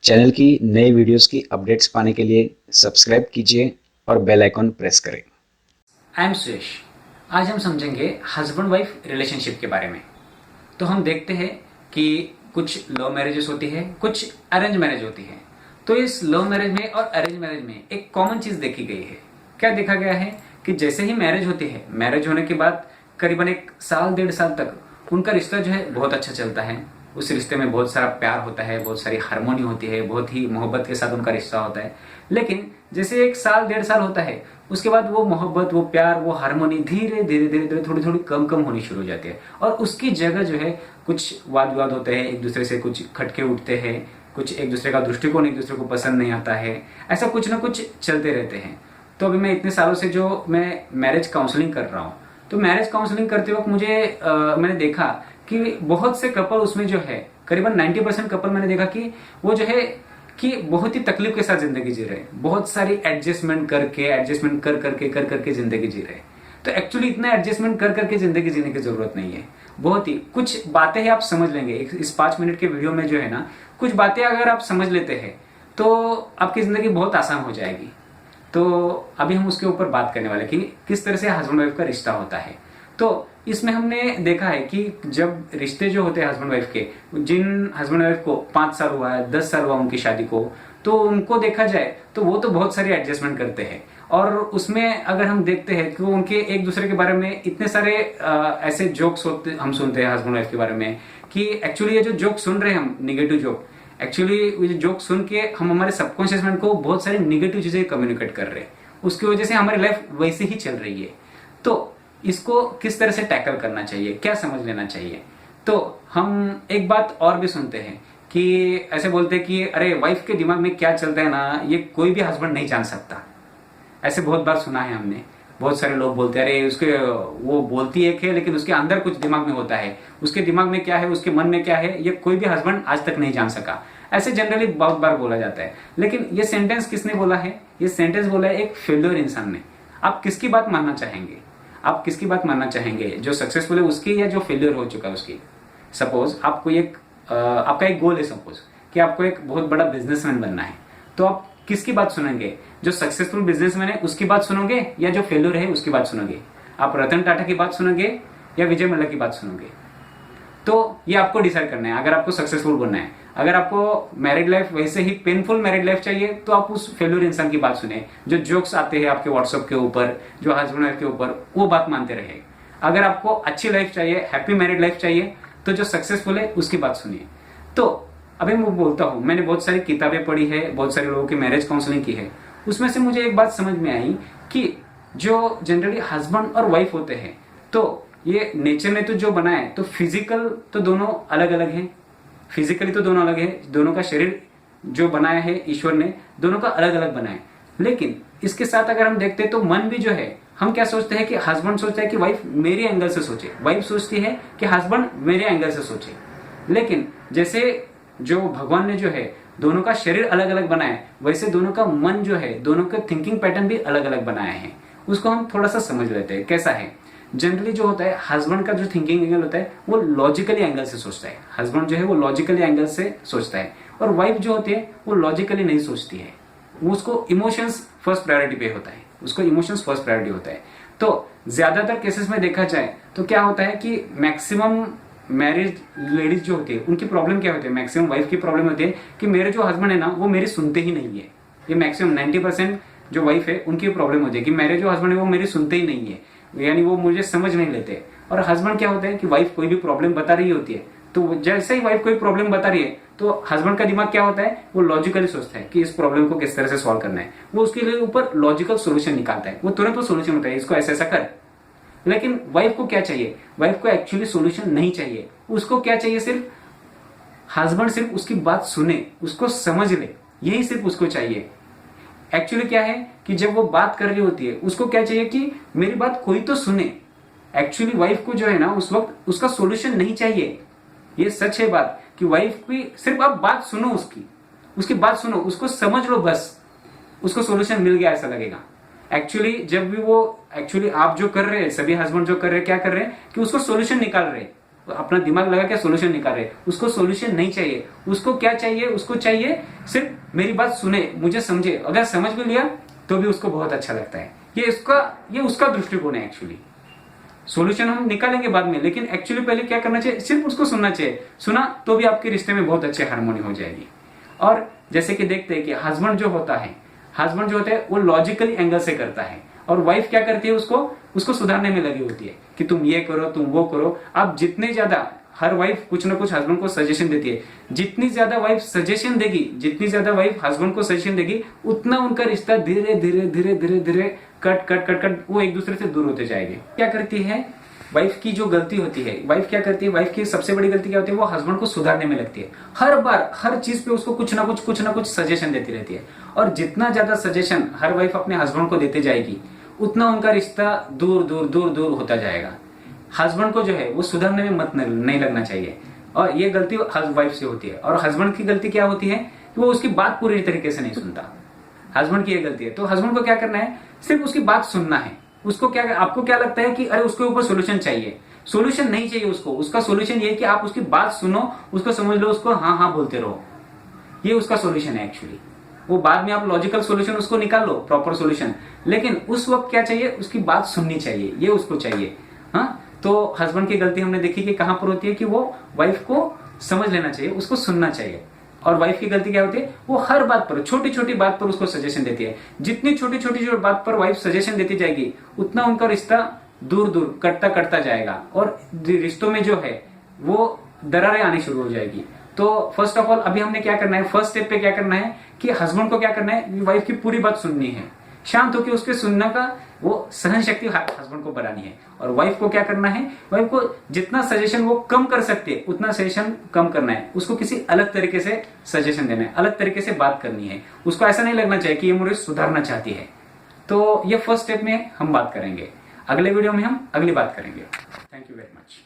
Channel की नए videos की अपडेट्स पाने के लिए सब्सक्राइब कीजिए और बेल आइकॉन प्रेस करें। I am Suresh. आज हम समझेंगे हस्बैंड वाइफ रिलेशनशिप के बारे में। तो हम देखते हैं कि कुछ लव मैरिजेस होती है, कुछ अरेंज मैरिज होती है। तो इस लव मैरिज में और अरेंज मैरिज में एक कॉमन चीज देखी गई है। क्या देखा गया है कि जैसे ही मैरिज होती है, मैरिज होने के बाद करीबन 1 साल 1.5 साल तक उनका रिश्ता जो है बहुत अच्छा चलता है। उस रिश्ते में बहुत सारा प्यार होता है, बहुत सारी हार्मोनी होती है, बहुत ही मोहब्बत के साथ उनका रिश्ता होता है। लेकिन जैसे 1 साल 1.5 साल होता है, उसके बाद वो मोहब्बत, वो प्यार, वो हार्मोनी धीरे धीरे धीरे धीरे थोड़ी थोड़ी कम कम होनी शुरू हो जाती है। और उसकी जगह जो है कुछ वाद विवाद होते हैं, एक दूसरे से कुछ खटके उठते हैं, कुछ एक दूसरे का दृष्टिकोण एक दूसरे को पसंद नहीं आता है, ऐसा कुछ ना कुछ चलते रहते हैं। तो अभी मैं इतने सालों से जो मैं मैरिज काउंसलिंग कर रहा हूँ, तो मैरिज काउंसलिंग करते वक्त मैंने देखा कि बहुत से कपल उसमें जो है करीबन 90% कपल मैंने देखा कि वो जो है कि बहुत ही तकलीफ के साथ जिंदगी जी रहे हैं, बहुत सारी एडजस्टमेंट कर करके जिंदगी जी रहे हैं। तो एक्चुअली इतना एडजस्टमेंट कर करके जिंदगी जीने की जरूरत नहीं है। बहुत ही कुछ बातें हैं, आप समझ लेंगे इस 5 मिनट के वीडियो में जो है ना, कुछ बातें अगर आप समझ लेते हैं तो आपकी जिंदगी बहुत आसान हो जाएगी। तो अभी हम उसके ऊपर बात करने वाले कि किस तरह से हस्बैंड वाइफ का रिश्ता होता है। तो इसमें हमने देखा है कि जब रिश्ते जो होते हैं हस्बैंड वाइफ के, जिन हस्बैंड वाइफ को 5 साल हुआ है, 10 साल हुआ उनकी शादी को, तो उनको देखा जाए तो वो तो बहुत सारी एडजस्टमेंट करते हैं। और उसमें अगर हम देखते हैं कि वो उनके एक दूसरे के बारे में इतने सारे ऐसे जोक्स होते हम सुनते हैं हस्बैंड वाइफ के बारे में कि एक्चुअली ये जो जोक सुन रहे हैं हम, निगेटिव जोक, एक्चुअली ये जोक सुन के हम हमारे सबकॉन्शियस माइंड को बहुत सारी निगेटिव चीजें कम्युनिकेट कर रहे हैं। उसकी वजह से हमारी लाइफ वैसे ही चल रही है। तो इसको किस तरह से टैकल करना चाहिए, क्या समझ लेना चाहिए। तो हम एक बात और भी सुनते हैं कि ऐसे बोलते हैं कि अरे वाइफ के दिमाग में क्या चलता है ना, ये कोई भी हस्बैंड नहीं जान सकता। ऐसे बहुत बार सुना है हमने। बहुत सारे लोग बोलते हैं अरे उसके, वो बोलती एक है लेकिन उसके अंदर कुछ दिमाग में होता है, उसके दिमाग में क्या है, उसके मन में क्या है, ये कोई भी हस्बैंड आज तक नहीं जान सका। ऐसे जनरली बहुत बार बोला जाता है। लेकिन ये सेंटेंस किसने बोला है? ये सेंटेंस बोला है एक फेल्योर इंसान ने। आप किसकी बात मानना चाहेंगे? आप किसकी बात मानना चाहेंगे, जो सक्सेसफुल है उसकी या जो फेल्योर हो चुका है उसकी? सपोज आपको आपका एक गोल है, सपोज कि आपको एक बहुत बड़ा बिजनेसमैन बनना है। तो आप किसकी बात सुनेंगे? जो सक्सेसफुल बिजनेसमैन है उसकी बात सुनोगे या जो फेल्योर है उसकी बात सुनोगे? आप रतन टाटा की बात सुनोगे या विजय मल्ल्या की बात सुनोगे? तो ये आपको डिसाइड करना है अगर आपको सक्सेसफुल बनना है। अगर आपको मैरिड लाइफ वैसे ही पेनफुल मैरिड लाइफ चाहिए तो आप उस फेल्योर इंसान की बात सुने, जो जोक्स आते हैं आपके व्हाट्सएप के ऊपर, जो हस्बैंड वाइफ के ऊपर, वो बात मानते रहे। अगर आपको अच्छी लाइफ चाहिए, हैप्पी मैरिड लाइफ चाहिए, तो जो सक्सेसफुल है उसकी बात सुनिए। तो अभी मैं बोलता हूं, मैंने बहुत सारी किताबें पढ़ी है, बहुत सारे लोगों की मैरिज काउंसलिंग की है। उसमें से मुझे एक बात समझ में आई कि जो जनरली हस्बैंड और वाइफ होते हैं, तो ये नेचर ने तो जो बनाया, तो फिजिकल तो दोनों अलग अलग हैं, फिजिकली तो दोनों अलग है, दोनों का शरीर जो बनाया है ईश्वर ने, दोनों का अलग अलग बनाया। लेकिन इसके साथ अगर हम देखते हैं तो मन भी जो है, हम क्या सोचते हैं कि हस्बैंड सोचता है कि वाइफ मेरे एंगल से सोचे, वाइफ सोचती है कि हस्बैंड मेरे एंगल से सोचे। लेकिन जैसे जो भगवान ने जो है दोनों का शरीर अलग अलग बनाया, वैसे दोनों का मन जो है, दोनों का थिंकिंग पैटर्न भी अलग अलग बनाया है। उसको हम थोड़ा सा समझ लेते हैं कैसा है। जनरली जो होता है, हस्बैंड का जो थिंकिंग एंगल होता है वो लॉजिकली एंगल से सोचता है। हस्बैंड जो है वो लॉजिकली एंगल से सोचता है, और वाइफ जो होती है वो लॉजिकली नहीं सोचती है। उसको इमोशंस फर्स्ट प्रायोरिटी पे होता है, उसको इमोशंस फर्स्ट प्रायोरिटी होता है। तो ज्यादातर केसेस में देखा जाए तो क्या होता है कि मैक्सिमम मैरिज लेडीज जो होती है उनकी प्रॉब्लम क्या होती है, मैक्सिमम वाइफ की प्रॉब्लम होती है कि मेरे जो हस्बैंड है ना वो मेरी सुनते ही नहीं है। ये मैक्सिमम 90% जो वाइफ है उनकी प्रॉब्लम होती है कि मेरे जो हस्बैंड है वो मेरी सुनते ही नहीं है, यानी वो मुझे समझ नहीं लेते। और हस्बैंड क्या होता है कि वाइफ कोई भी प्रॉब्लम बता रही होती है, तो जैसे ही वाइफ कोई प्रॉब्लम बता रही है तो हस्बैंड का दिमाग क्या होता है, वो लॉजिकली सोचता है कि इस प्रॉब्लम को किस तरह से सॉल्व करना है। वो उसके लिए ऊपर लॉजिकल सोल्यूशन निकालता है, वो तुरंत वो सोल्यूशन होता है, इसको ऐसा ऐसा कर। लेकिन वाइफ को क्या चाहिए? वाइफ को एक्चुअली सोल्यूशन नहीं चाहिए। उसको क्या चाहिए? सिर्फ हस्बैंड सिर्फ उसकी बात सुने, उसको समझ ले, यही सिर्फ उसको चाहिए। एक्चुअली क्या है कि जब वो बात कर रही होती है उसको क्या चाहिए कि मेरी बात कोई तो सुने। एक्चुअली वाइफ को जो है ना उस वक्त उसका सॉल्यूशन नहीं चाहिए। ये सच है बात कि वाइफ की सिर्फ आप बात सुनो, उसकी बात सुनो, उसको समझ लो, बस उसको सॉल्यूशन मिल गया ऐसा लगेगा। एक्चुअली जब भी वो, एक्चुअली आप जो कर रहे हैं, सभी हस्बैंड जो कर रहे हैं, क्या कर रहे हैं कि उसको सॉल्यूशन निकाल रहे हैं। अपना दिमाग लगा के सोल्यूशन निकाल रहे, उसको सोल्यूशन नहीं चाहिए। उसको क्या चाहिए? उसको चाहिए सिर्फ मेरी बात सुने, मुझे समझे। अगर समझ भी लिया तो भी उसको बहुत अच्छा लगता है। ये उसका दृष्टिकोण है एक्चुअली। सॉल्यूशन हम निकालेंगे बाद में, लेकिन एक्चुअली पहले क्या करना चाहिए? सिर्फ उसको सुनना चाहिए। सुना तो भी आपके रिश्ते में बहुत अच्छी हार्मोनी हो जाएगी। और जैसे कि देखते हैं कि हस्बैंड जो होता है वो लॉजिकली एंगल से करता है, और वाइफ क्या करती है? उसको सुधारने में लगी होती है कि तुम ये करो, तुम वो करो। अब जितने ज्यादा हर वाइफ कुछ ना कुछ हस्बैंड को सजेशन देती है, जितनी ज्यादा वाइफ सजेशन देगी, जितनी ज्यादा वाइफ हस्बैंड को सजेशन देगी, उतना उनका रिश्ता धीरे धीरे धीरे धीरे धीरे कट वो एक दूसरे से दूर होते जाएंगे। क्या करती है वाइफ की जो गलती होती है, वाइफ क्या करती है? वाइफ की सबसे बड़ी गलती क्या होती है? वो हस्बैंड को सुधारने में लगती है। हर बार हर चीज पे उसको कुछ ना कुछ सजेशन देती रहती है, और जितना ज्यादा सजेशन हर वाइफ अपने हस्बैंड को देते जाएगी, उतना उनका रिश्ता दूर दूर दूर दूर होता जाएगा। हस्बैंड को जो है वो सुधारने में नहीं लगना चाहिए, और ये गलती वाइफ से होती है। और हस्बैंड की गलती क्या होती है कि वो उसकी बात पूरी तरीके से नहीं सुनता। हस्बैंड की ये गलती है। तो हस्बैंड को क्या करना है? सिर्फ उसकी बात सुनना है। उसको क्या, आपको क्या लगता है कि अरे उसके ऊपर सोल्यूशन चाहिए? सोल्यूशन नहीं चाहिए उसको। उसका सोल्यूशन ये है कि आप उसकी बात सुनो, उसको समझ लो, उसको हाँ हाँ बोलते रहो। ये उसका सोल्यूशन है एक्चुअली। वो बाद में आप लॉजिकल सोल्यूशन उसको निकाल लो, प्रॉपर सोल्यूशन, लेकिन उस वक्त क्या चाहिए? उसकी बात सुननी चाहिए, ये उसको चाहिए। हाँ, तो हस्बैंड की गलती हमने देखी कि कहां पर होती है कि वो वाइफ को समझ लेना चाहिए, उसको सुनना चाहिए। और वाइफ की गलती क्या होती है? वो हर बात पर, छोटी छोटी बात पर उसको सजेशन देती है। जितनी छोटी छोटी बात पर वाइफ सजेशन देती जाएगी, उतना उनका रिश्ता दूर दूर कटता जाएगा, और रिश्तों में जो है वो दरारें आनी शुरू हो जाएगी। तो फर्स्ट ऑफ ऑल अभी हमने क्या करना है? फर्स्ट स्टेप पे क्या करना है कि हस्बैंड को क्या करना है? वाइफ की पूरी बात सुननी है, शांत होकर उसके सुनने का वो सहन शक्ति हस्बैंड को बढ़ानी है। और वाइफ को क्या करना है? वाइफ को जितना सजेशन वो कम कर सकते उतना सजेशन कम करना है। उसको किसी अलग तरीके से सजेशन देना है, अलग तरीके से बात करनी है। उसको ऐसा नहीं लगना चाहिए कि ये मुझे सुधारना चाहती है। तो ये फर्स्ट स्टेप में हम बात करेंगे। अगले वीडियो में हम अगली बात करेंगे। Thank you very much.